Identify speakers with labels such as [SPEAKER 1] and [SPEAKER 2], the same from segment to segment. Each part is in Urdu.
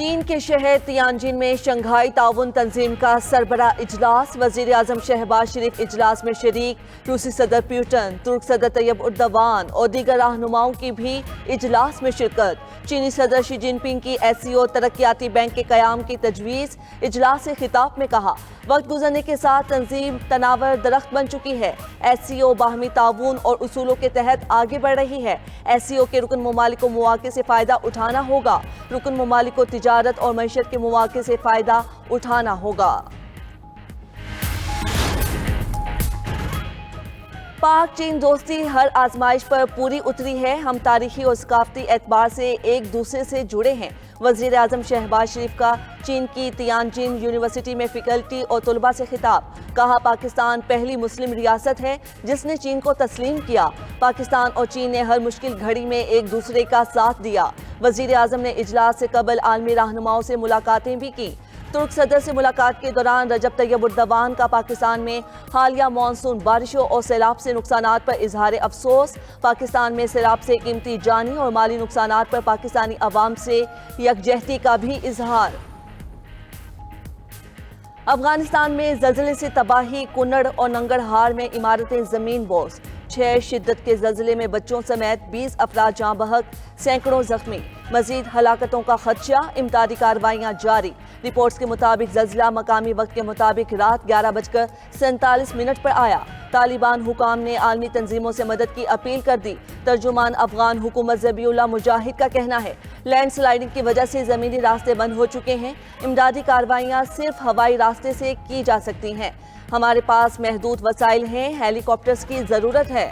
[SPEAKER 1] چین کے شہر تیانجن میں شنگھائی تعاون تنظیم کا سربراہ اجلاس، وزیر اعظم شہباز شریف اجلاس میں شریک، روسی صدر پیوٹن، ترک صدر طیب اردوان اور دیگر رہنماؤں کی بھی اجلاس میں شرکت۔ چینی صدر شی جن پنگ کی SCO ترقیاتی بینک کے قیام کی تجویز، اجلاس سے خطاب میں کہا، وقت گزرنے کے ساتھ تنظیم تناور درخت بن چکی ہے۔ SCO باہمی تعاون اور اصولوں کے تحت آگے بڑھ رہی ہے۔ SCO کے رکن ممالک کو مواقع سے فائدہ اٹھانا ہوگا۔ رکن ممالک کو تجارت اور معیشت کے مواقع سے فائدہ اٹھانا ہوگا۔ پاک چین دوستی ہر آزمائش پر پوری اتری ہے۔ ہم تاریخی اور ثقافتی اعتبار سے ایک دوسرے سے جڑے ہیں۔ وزیر اعظم شہباز شریف کا چین کی تیانجن یونیورسٹی میں فیکلٹی اور طلباء سے خطاب، کہا پاکستان پہلی مسلم ریاست ہے جس نے چین کو تسلیم کیا۔ پاکستان اور چین نے ہر مشکل گھڑی میں ایک دوسرے کا ساتھ دیا۔ وزیر اعظم نے اجلاس سے قبل عالمی رہنماؤں سے ملاقاتیں بھی کی۔ ترک صدر سے ملاقات کے دوران رجب طیب اردوان کا پاکستان میں حالیہ مانسون بارشوں اور سیلاب سے نقصانات پر اظہار افسوس۔ پاکستان میں سیلاب سے قیمتی جانی اور مالی نقصانات پر پاکستانی عوام سے یکجہتی کا بھی اظہار۔ افغانستان میں زلزلے سے تباہی، کنڑ اور ننگرہار میں عمارتیں زمین بوس۔ 6 شدت کے زلزلے میں بچوں سمیت 20 افراد جاں بحق، سینکڑوں زخمی۔ مزید ہلاکتوں کا خدشہ، امدادی کارروائیاں جاری۔ رپورٹس کے مطابق زلزلہ مقامی وقت کے مطابق رات 11:47 پر آیا۔ طالبان حکام نے عالمی تنظیموں سے مدد کی اپیل کر دی۔ ترجمان افغان حکومت ذبیح اللہ مجاہد کا کہنا ہے، لینڈ سلائیڈنگ کی وجہ سے زمینی راستے بند ہو چکے ہیں۔ امدادی کارروائیاں صرف ہوائی راستے سے کی جا سکتی ہیں۔ ہمارے پاس محدود وسائل ہیں، ہیلی کاپٹرز کی ضرورت ہے۔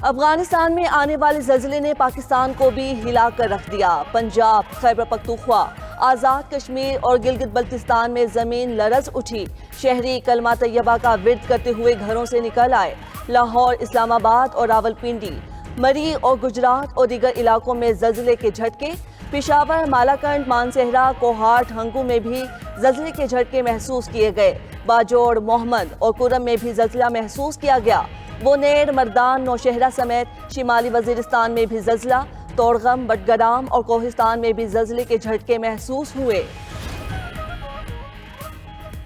[SPEAKER 1] افغانستان میں آنے والے زلزلے نے پاکستان کو بھی ہلا کر رکھ دیا۔ پنجاب، خیبر پختونخوا، آزاد کشمیر اور گلگت بلتستان میں زمین لرز اٹھی۔ شہری کلمہ طیبہ کا ورد کرتے ہوئے گھروں سے نکل آئے۔ لاہور، اسلام آباد اور راولپنڈی، مری اور گجرات اور دیگر علاقوں میں زلزلے کے جھٹکے۔ پشاور، مالاکنڈ، مانسہرہ، کوہاٹ، ہنگو میں بھی زلزلے کے جھٹکے محسوس کیے گئے۔ باجوڑ، محمد اور کرم میں بھی زلزلہ محسوس کیا گیا۔ بونیر، مردان، نوشہرہ سمیت شمالی وزیرستان میں بھی زلزلہ۔ توڑغم، بٹگرام اور کوہستان میں بھی زلزلے کے جھٹکے محسوس ہوئے۔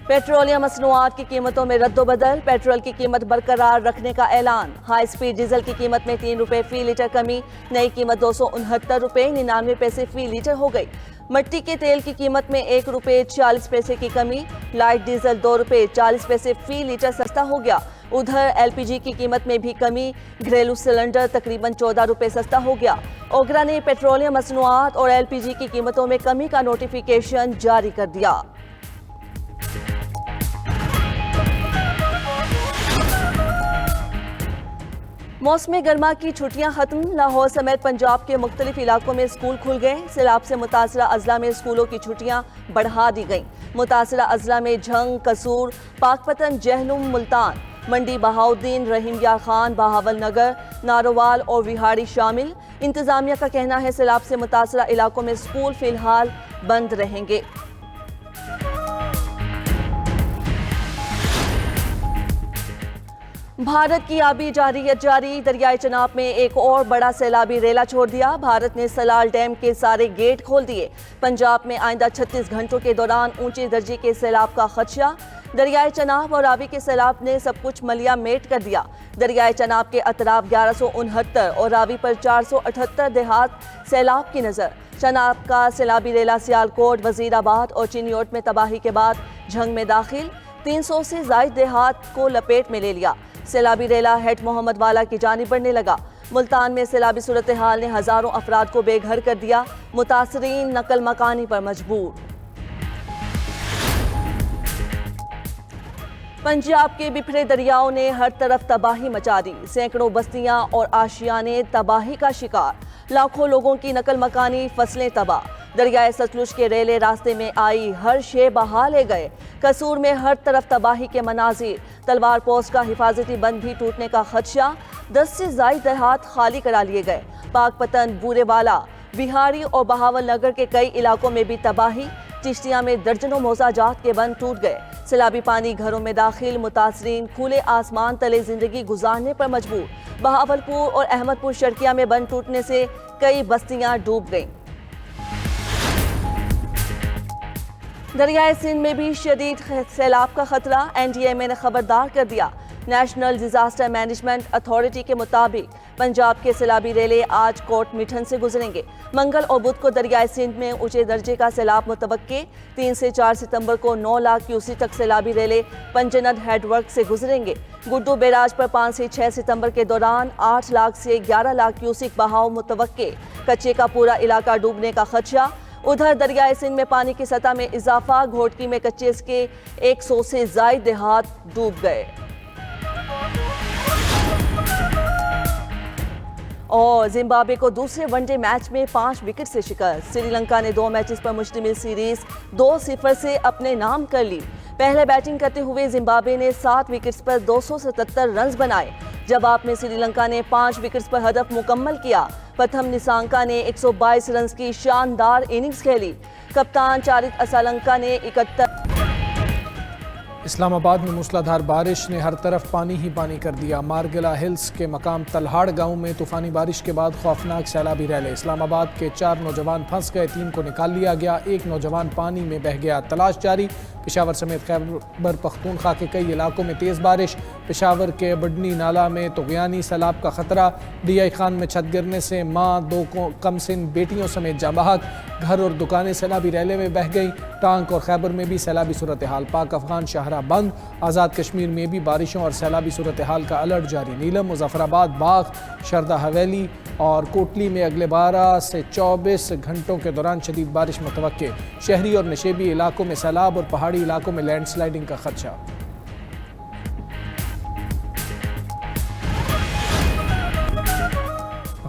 [SPEAKER 1] پیٹرولیم مصنوعات کی قیمتوں میں رد و بدل، پیٹرول کی قیمت برقرار رکھنے کا اعلان۔ ہائی سپیڈ ڈیزل کی قیمت میں 3 روپے فی لیٹر کمی، نئی قیمت 269 روپے 99 پیسے فی لیٹر ہو گئی۔ مٹی کے تیل کی قیمت میں 1 روپے 40 پیسے کی کمی، لائٹ ڈیزل 2 روپے 40 پیسے فی لیٹر سستا ہو گیا۔ ادھر LPG کی قیمت میں بھی کمی، گھریلو سلنڈر تقریباً 14 روپے سستا ہو گیا۔ اوگرا نے پیٹرولیم مصنوعات اور LPG کی قیمتوں میں کمی کا نوٹیفیکیشن جاری کر دیا۔ موسم گرما کی چھٹیاں ختم، لاہور سمیت پنجاب کے مختلف علاقوں میں اسکول کھل گئے۔ سیلاب سے متاثرہ اضلاع میں اسکولوں کی چھٹیاں بڑھا دی گئیں۔ متاثرہ اضلاع میں جھنگ، قصور، پاکپتن، جہلم، ملتان، منڈی بہاؤالدین، رحیم یار خان، بہاول نگر، ناروال اور وہاڑی شامل۔ انتظامیہ کا کہنا ہے سیلاب سے متاثرہ علاقوں میں اسکول فی الحال بند رہیں گے۔ بھارت کی آبی جارحیت جاری، دریائے چناب میں ایک اور بڑا سیلابی ریلا چھوڑ دیا۔ بھارت نے سلال ڈیم کے سارے گیٹ کھول دیے۔ پنجاب میں آئندہ 36 گھنٹوں کے دوران اونچے درجے کے سیلاب کا خدشہ۔ دریائے چناب اور راوی کے سیلاب نے سب کچھ ملیا میٹ کر دیا۔ دریائے چناب کے اطراف 1169 اور راوی پر 478 دیہات سیلاب کی نظر۔ چناب کا سیلابی ریلا سیالکوٹ، وزیر آباد اور چینیوٹ میں تباہی کے بعد جھنگ میں داخل، 300 سے زائد دیہات کو لپیٹ میں لے لیا۔ سیلابی ریلا ہیڈ محمد والا کی جانب بڑھنے لگا۔ ملتان میں سیلابی صورتحال نے ہزاروں افراد کو بے گھر کر دیا، متاثرین نقل مکانی پر مجبور۔ پنجاب کے بکھرے دریاؤں نے ہر طرف تباہی مچا دی، سینکڑوں بستیاں اور آشیانے تباہی کا شکار، لاکھوں لوگوں کی نقل مکانی، فصلیں تباہ۔ دریائے ستلج کے ریلے راستے میں آئی، ہر شے بہا لے گئے۔ قصور میں ہر طرف تباہی کے مناظر، تلوار پوسٹ کا حفاظتی بند بھی ٹوٹنے کا خدشہ، 10 سے زائد دیہات خالی کرا لیے گئے۔ پاکپتن، بورے والا، بہاڑی اور بہاول نگر کے کئی علاقوں میں بھی تباہی، چشتیاں میں درجنوں موزہ جات کے بند ٹوٹ گئے، سیلابی پانی گھروں میں داخل، متاثرین کھلے آسمان تلے زندگی گزارنے پر مجبور۔ بہاولپور اور احمد پور شرقیہ میں بند ٹوٹنے سے کئی بستیاں ڈوب گئیں۔ دریائے سندھ میں بھی شدید سیلاب کا خطرہ، NDMA نے خبردار کر دیا۔ نیشنل ڈیزاسٹر مینجمنٹ اتھارٹی کے مطابق پنجاب کے سیلابی ریلے آج کوٹ میٹھن سے گزریں گے۔ منگل اور بدھ کو دریائے سندھ میں اونچے درجے کا سیلاب متوقع۔ 3 سے 4 ستمبر کو 9 لاکھ کیوسیک تک سیلابی ریلے پنجند ہیڈ ورک سے گزریں گے۔ گڈو بیراج پر 5 سے 6 ستمبر کے دوران 8 لاکھ سے 11 لاکھ کیوسیک بہاؤ متوقع۔ کچے کا پورا علاقہ ڈوبنے کا خدشہ۔ ادھر دریائے سندھ میں پانی کی سطح میں اضافہ، گھوٹکی میں کچیز کے 100 سے زائد دیہات ڈوب گئے۔ اور زمبابوے کو دوسرے ون ڈے میچ میں 5 وکٹ سے شکست، سری لنکا نے 2 میچز پر مشتمل سیریز 2-0 سے اپنے نام کر لی۔ پہلے بیٹنگ کرتے ہوئے زمبابوے نے 7 وکٹس پر 277 رنز بنائے، جواب میں سری لنکا نے 5 وکٹس پر ہدف مکمل کیا۔ پرتھم نسانکا نے 122 رنز کی شاندار اننگز کھیلی، کپتان چارت اسالنکا نے 71۔
[SPEAKER 2] اسلام آباد میں موسلادھار بارش نے ہر طرف پانی ہی پانی کر دیا۔ مارگلا ہلز کے مقام تلہاڑ گاؤں میں طوفانی بارش کے بعد خوفناک سیلابی ریلے، اسلام آباد کے 4 نوجوان پھنس گئے، 3 کو نکال لیا گیا، 1 نوجوان پانی میں بہہ گیا، تلاش جاری۔ پشاور سمیت خیبر پختونخوا کے کئی علاقوں میں تیز بارش، پشاور کے بڈنی نالہ میں طغیانی سیلاب کا خطرہ، DI خان میں چھت گرنے سے ماں 2 کم سن بیٹیوں سمیت جاں بحق، گھر اور دکانیں سیلابی ریلے میں بہہ گئیں۔ ٹانک اور خیبر میں بھی سیلابی صورتحال، پاک افغان شاہراہ بند، آزاد کشمیر میں بھی بارشوں اور سیلابی صورتحال کا الرٹ جاری۔ نیلم، مظفر آباد، باغ، شردہ حویلی اور کوٹلی میں اگلے 12 سے 24 گھنٹوں کے دوران شدید بارش متوقع، شہری اور نشیبی علاقوں میں سیلاب اور پہاڑی علاقوں میں لینڈ سلائیڈنگ کا خدشہ۔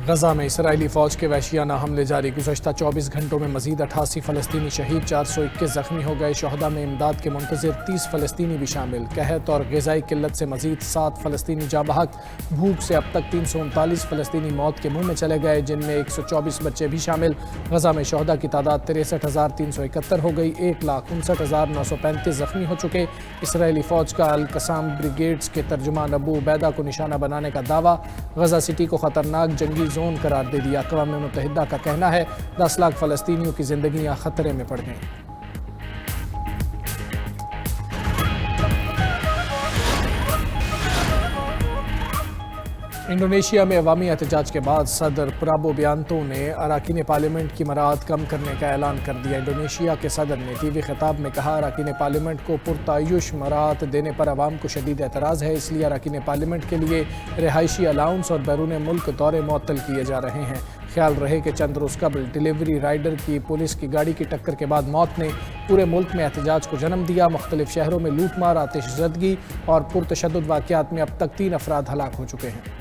[SPEAKER 2] غزہ میں اسرائیلی فوج کے وحشیانہ حملے جاری، گزشتہ 24 گھنٹوں میں مزید 88 فلسطینی شہید، 421 زخمی ہو گئے، شہداء میں امداد کے منتظر 30 فلسطینی بھی شامل، قحط اور غذائی قلت سے مزید 7 فلسطینی جاں بحق، بھوک سے اب تک 339 فلسطینی موت کے منہ میں چلے گئے، جن میں 124 بچے بھی شامل۔ غزہ میں شہداء کی تعداد 63,371 ہو گئی، 1,59,935 زخمی ہو چکے۔ اسرائیلی فوج کا القسام بریگیڈز کے ترجمان ابو عبیدہ کو نشانہ بنانے کا دعویٰ، غزہ سٹی کو خطرناک جنگی زون قرار دے دیا، اقوام متحدہ کا کہنا ہے 10 لاکھ فلسطینیوں کی زندگیاں خطرے میں پڑ گئیں۔ انڈونیشیا میں عوامی احتجاج کے بعد صدر پرابو بیانتو نے اراکین پارلیمنٹ کی مراعات کم کرنے کا اعلان کر دیا۔ انڈونیشیا کے صدر نے ٹی وی خطاب میں کہا، اراکین پارلیمنٹ کو پرتعیش مراعات دینے پر عوام کو شدید اعتراض ہے، اس لیے اراکین پارلیمنٹ کے لیے رہائشی الاؤنس اور بیرون ملک دورے معطل کیے جا رہے ہیں۔ خیال رہے کہ چند روز قبل ڈیلیوری رائڈر کی پولیس کی گاڑی کی ٹکر کے بعد موت نے پورے ملک میں احتجاج کو جنم دیا۔ مختلف شہروں میں لوٹ مار، آتش زدگی اور پرتشدد واقعات میں اب تک 3 افراد ہلاک ہو چکے ہیں۔